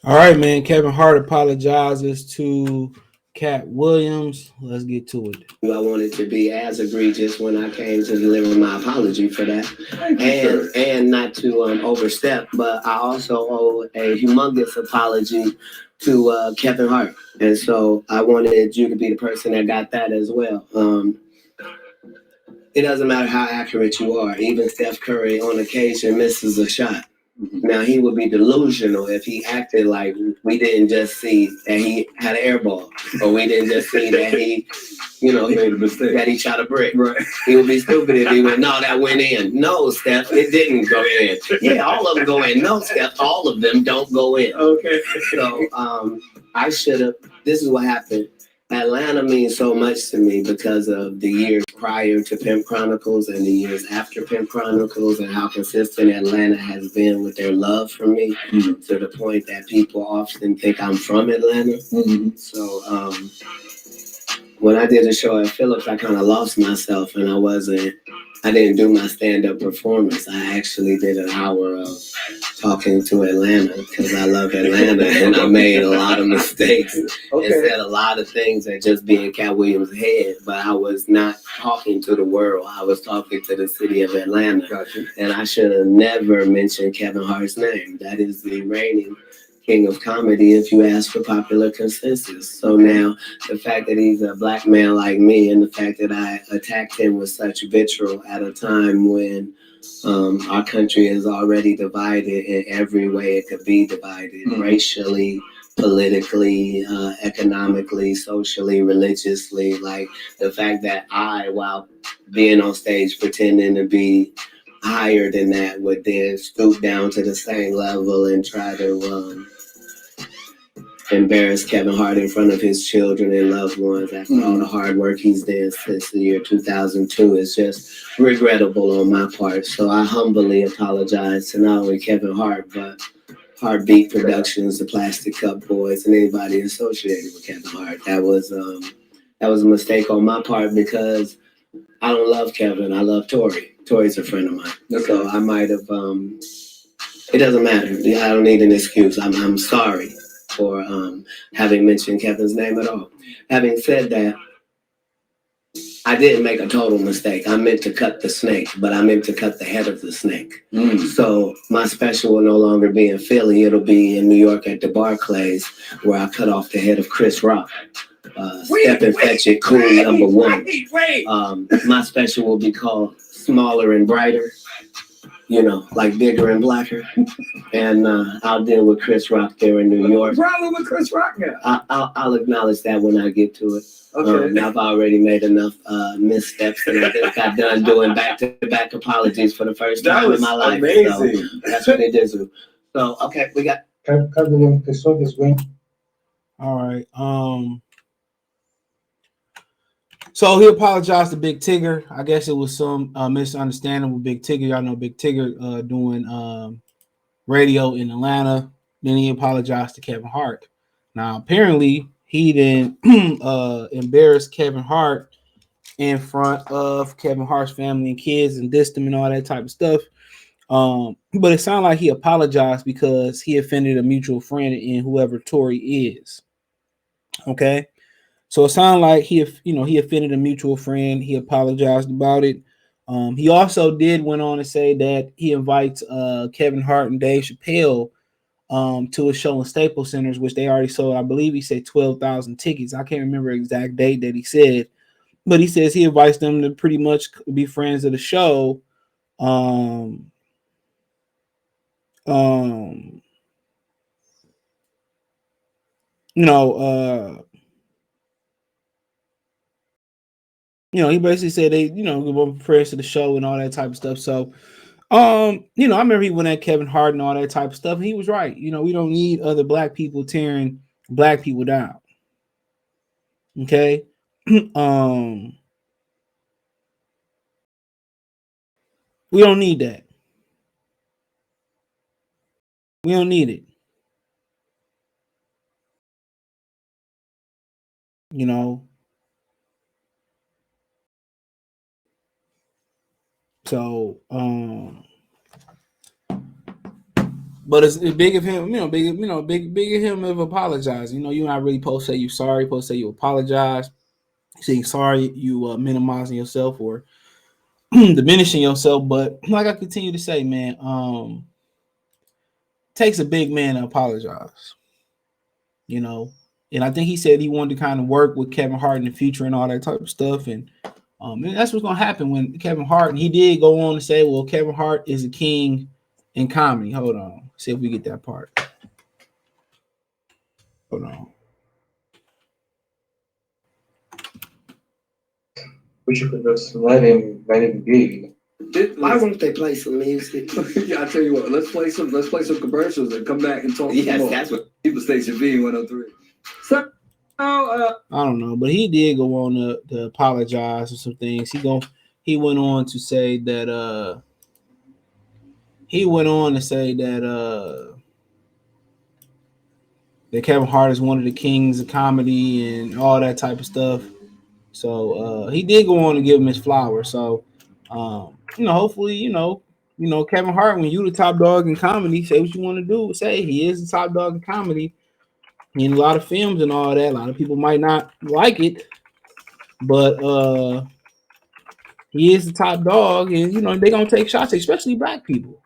All right, man. Kevin Hart apologizes to Katt Williams. Let's get to it. I wanted to be as egregious when I came to deliver my apology for that, and not to overstep. But I also owe a humongous apology to Kevin Hart, and so I wanted you to be the person that got that as well. It doesn't matter how accurate you are. Even Steph Curry on occasion misses a shot. Now he would be delusional if he acted like we didn't just see that he had an air ball, or we didn't just see that he, made a mistake, that he shot a brick. Right. He would be stupid if he went, no, that went in. No, Steph, it didn't go in. Yeah, all of them go in. No, Steph, all of them don't go in. Okay. So I should have. This is what happened. Atlanta means so much to me because of the years prior to Pimp Chronicles and the years after Pimp Chronicles, and how consistent Atlanta has been with their love for me, to the point that people often think I'm from Atlanta. So when I did a show at Phillips, I kind of lost myself, and I didn't do my stand-up performance. I actually did an hour of talking to Atlanta because I love Atlanta, and I made a lot of mistakes and said a lot of things that just be in Katt Williams' head. But I was not talking to the world. I was talking to the city of Atlanta. Gotcha. And I should have never mentioned Kevin Hart's name. That is the reigning king of comedy if you ask for popular consensus. So now the fact that he's a black man like me, and the fact that I attacked him with such vitriol at a time when our country is already divided in every way it could be divided, racially, politically, economically, socially, religiously. Like the fact that while being on stage pretending to be higher than that, would then stoop down to the same level and try to embarrass Kevin Hart in front of his children and loved ones after all the hard work he's done since the year 2002 is just regrettable on my part. So I humbly apologize to not only Kevin Hart, but Heartbeat Productions, the Plastic Cup Boys, and anybody associated with Kevin Hart. That was a mistake on my part because I don't love Kevin. I love Tori. Tori's a friend of mine. Okay. So I might have. It doesn't matter. I don't need an excuse. I'm sorry for having mentioned Kevin's name at all. Having said that, I didn't make a total mistake. I meant to cut the snake, but I meant to cut the head of the snake. So my special will no longer be in Philly. It'll be in New York at the Barclays, where I cut off the head of Chris Rock. Step and Fetch It, Cool number one. My special will be called Smaller and Brighter, like bigger and blacker. And I'll deal with Chris Rock there in New York. What's problem with Chris Rock now? I'll acknowledge that when I get to it. Okay. I've already made enough missteps, and I just got done doing back-to-back apologies for the first time in my life. Amazing. So that's what it is. So okay, we got. All right. So he apologized to Big Tigger. I guess it was some misunderstanding with Big Tigger. Y'all know Big Tigger doing radio in Atlanta. Then he apologized to Kevin Hart. Now apparently he didn't embarrass Kevin Hart in front of Kevin Hart's family and kids and dissed him and all that type of stuff. But it sounded like he apologized because he offended a mutual friend in whoever Tori is. Okay. So it sounded like he offended a mutual friend. He apologized about it. He also went on to say that he invites Kevin Hart and Dave Chappelle to a show in Staples Centers, which they already sold. I believe he said 12,000 tickets. I can't remember the exact date that he said, but he says he invites them to pretty much be friends of the show. He basically said they, give prayers to the show and all that type of stuff. So, I remember he went at Kevin Hart and all that type of stuff, and he was right. We don't need other black people tearing black people down. Okay. We don't need that. We don't need it. So, But it's big of him, big of him of apologizing. You're not really supposed to say you sorry, supposed to say you apologize. Saying sorry, you minimizing yourself or diminishing yourself. But like I continue to say, man, takes a big man to apologize. You know, and I think he said he wanted to kind of work with Kevin Hart in the future and all that type of stuff. And that's what's gonna happen when Kevin Hart. And he did go on to say, "Well, Kevin Hart is a king in comedy." Hold on, see if we get that part. Hold on. We should just let him be. Why won't they play some music? Yeah, I tell you what, let's play some commercials and come back and talk. Yes, that's what people station V 103. So I don't know, but he did go on to apologize for some things. He went on to say that that Kevin Hart is one of the kings of comedy and all that type of stuff. So he did go on to give him his flowers. So hopefully, Kevin Hart, when you the top dog in comedy, say what you want to do. Say he is the top dog in comedy. In a lot of films and all that. A lot of people might not like it, but he is the top dog, and they're gonna take shots, especially black people.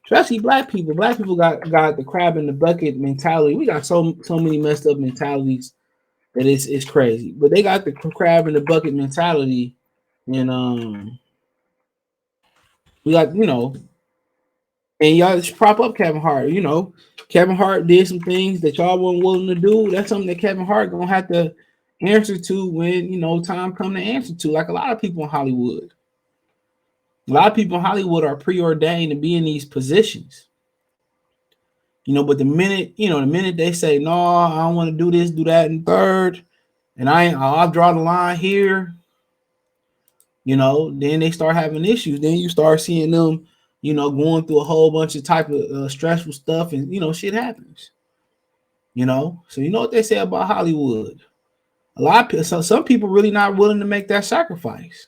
Especially black people. Black people got the crab in the bucket mentality. We got so many messed up mentalities that it's crazy. But they got the crab in the bucket mentality, and we got and y'all just prop up Kevin Hart. Kevin Hart did some things that y'all weren't willing to do. That's something that Kevin Hart gonna have to answer to when time come to answer to. Like a lot of people in Hollywood. A lot of people in Hollywood are preordained to be in these positions. But the minute they say, no, I don't want to do this, do that, and third, and I'll draw the line here, then they start having issues. Then you start seeing them, going through a whole bunch of type of stressful stuff, and shit happens. So you know what they say about Hollywood. A lot of people, some people really not willing to make that sacrifice.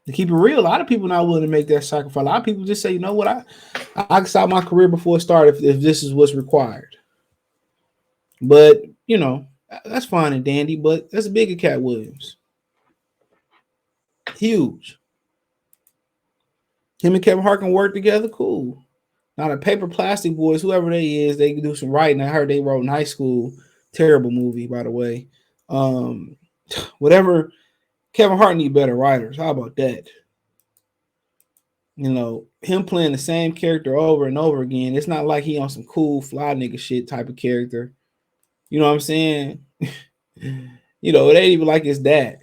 To keep it real, a lot of people not willing to make that sacrifice. A lot of people just say, you know what, I can stop my career before it started if this is what's required. But that's fine and dandy. But that's bigger Katt Williams. Huge. Him and Kevin Hart can work together. Cool. Now the Paper Plastic Boys, whoever they is, they can do some writing. I heard they wrote in high school. Terrible movie, by the way. Whatever. Kevin Hart need better writers. How about that? Him playing the same character over and over again. It's not like he on some cool fly nigga shit type of character. You know what I'm saying? It ain't even like his dad.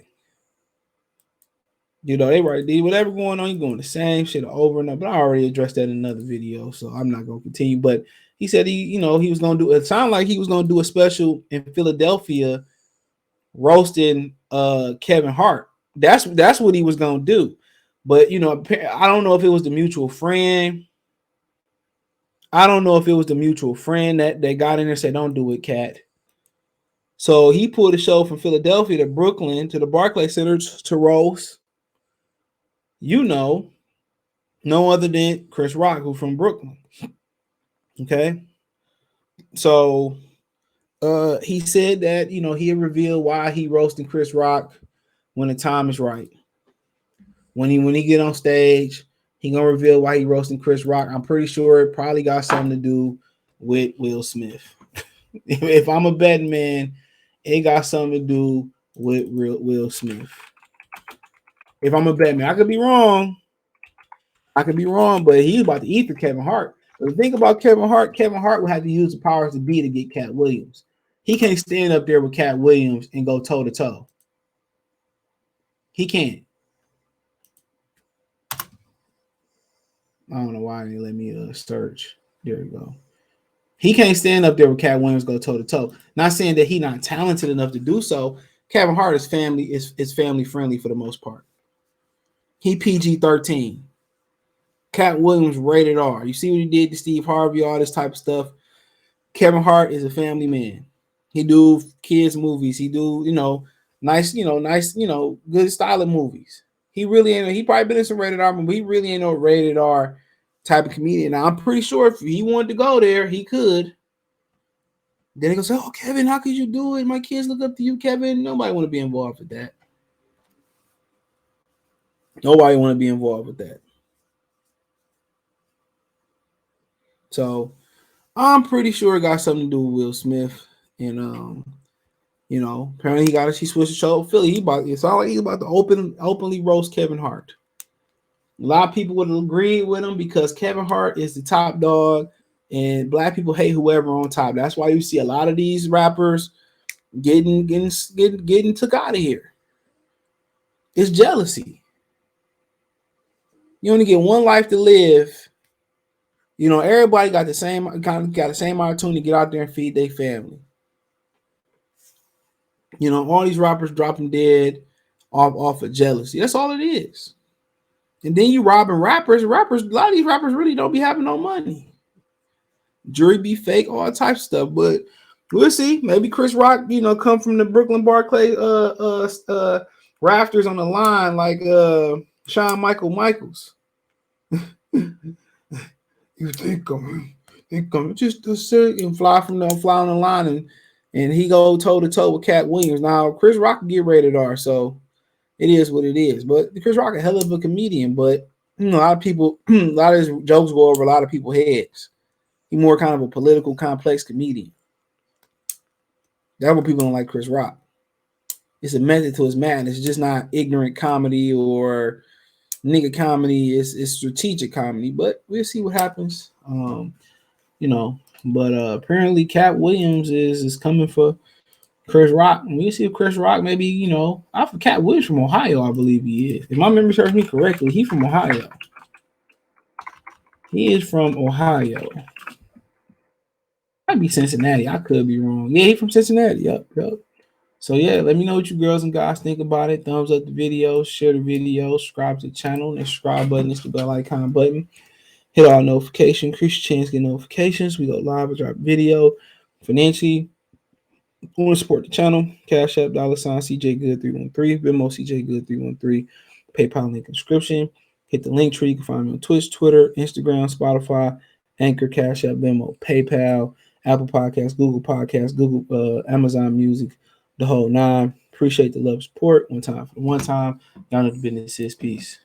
They whatever going on, you going the same shit over and over. But I already addressed that in another video, so I'm not gonna continue. But he said he was gonna do. It sounded like he was gonna do a special in Philadelphia, roasting Kevin Hart. That's what he was gonna do. But I don't know if it was the mutual friend. I don't know if it was the mutual friend that got in there and said, "Don't do it, Katt." So he pulled a show from Philadelphia to Brooklyn to the Barclays Center to roast. No other than Chris Rock, who's from Brooklyn. Okay. So he said that he'll reveal why he roasting Chris Rock when the time is right. When he get on stage, he gonna reveal why he roasting Chris Rock. I'm pretty sure it probably got something to do with Will Smith. If I'm a betting man, it got something to do with Will Smith. If I'm a betting man, I could be wrong, but he's about to eat for Kevin Hart. But the thing about Kevin Hart will have to use the powers to be to get Katt Williams. He can't stand up there with Katt Williams and go toe to toe. He can't. I don't know why they let me search. There we go. He can't stand up there with Katt Williams, go toe to toe. Not saying that he's not talented enough to do so. Kevin Hart is family friendly for the most part. He PG-13. Katt Williams rated R. You see what he did to Steve Harvey, all this type of stuff. Kevin Hart is a family man. He do kids movies. He do nice, good style of movies. He really ain't. He probably been in some rated R, but he really ain't no rated R type of comedian. Now, I'm pretty sure if he wanted to go there, he could. Then he goes, "Oh, Kevin, how could you do it? My kids look up to you, Kevin." Nobody want to be involved with that. Nobody want to be involved with that. So I'm pretty sure it got something to do with Will Smith. And apparently he switched the show to Philly. It's all like he's about to openly roast Kevin Hart. A lot of people would agree with him because Kevin Hart is the top dog, and black people hate whoever on top. That's why you see a lot of these rappers getting took out of here. It's jealousy. You only get one life to live. Everybody got the same opportunity to get out there and feed their family. All these rappers dropping dead off of jealousy. That's all it is. And then you robbing rappers. A lot of these rappers really don't be having no money. Jury be fake, all types of stuff. But we'll see. Maybe Chris Rock, come from the Brooklyn Barclays rafters on the line like Shawn Michaels. You think I'm just a sick and fly on the line and he go toe to toe with Katt Williams. Now Chris Rock can get rated R, so it is what it is. But Chris Rock a hell of a comedian, but a lot of people, a lot of his jokes go over a lot of people's heads. He's more kind of a political, complex comedian. That's what people don't like Chris Rock. It's a method to his madness. It's just not ignorant comedy or nigga comedy. It's strategic comedy, but we'll see what happens. But apparently Katt Williams is coming for Chris Rock. And we'll see if Chris Rock maybe, Katt Williams from Ohio, I believe he is. If my memory serves me correctly, he's from Ohio. He is from Ohio. Might be Cincinnati. I could be wrong. Yeah, he's from Cincinnati. Yep. So yeah, let me know what you girls and guys think about it. Thumbs up the video, share the video, subscribe to the channel. The subscribe button is the bell icon button. Hit all notifications. Increase your chance to get notifications. We go live and drop video. Financially, want to support the channel? Cash App, $CJ Good 313, Venmo CJ Good 313, PayPal link in description. Hit the link tree. You can find me on Twitch, Twitter, Instagram, Spotify, Anchor, Cash App, Venmo, PayPal, Apple Podcasts, Google Podcasts, Amazon Music, the whole nine. Appreciate the love and support. One time. Y'all know the business is. Peace.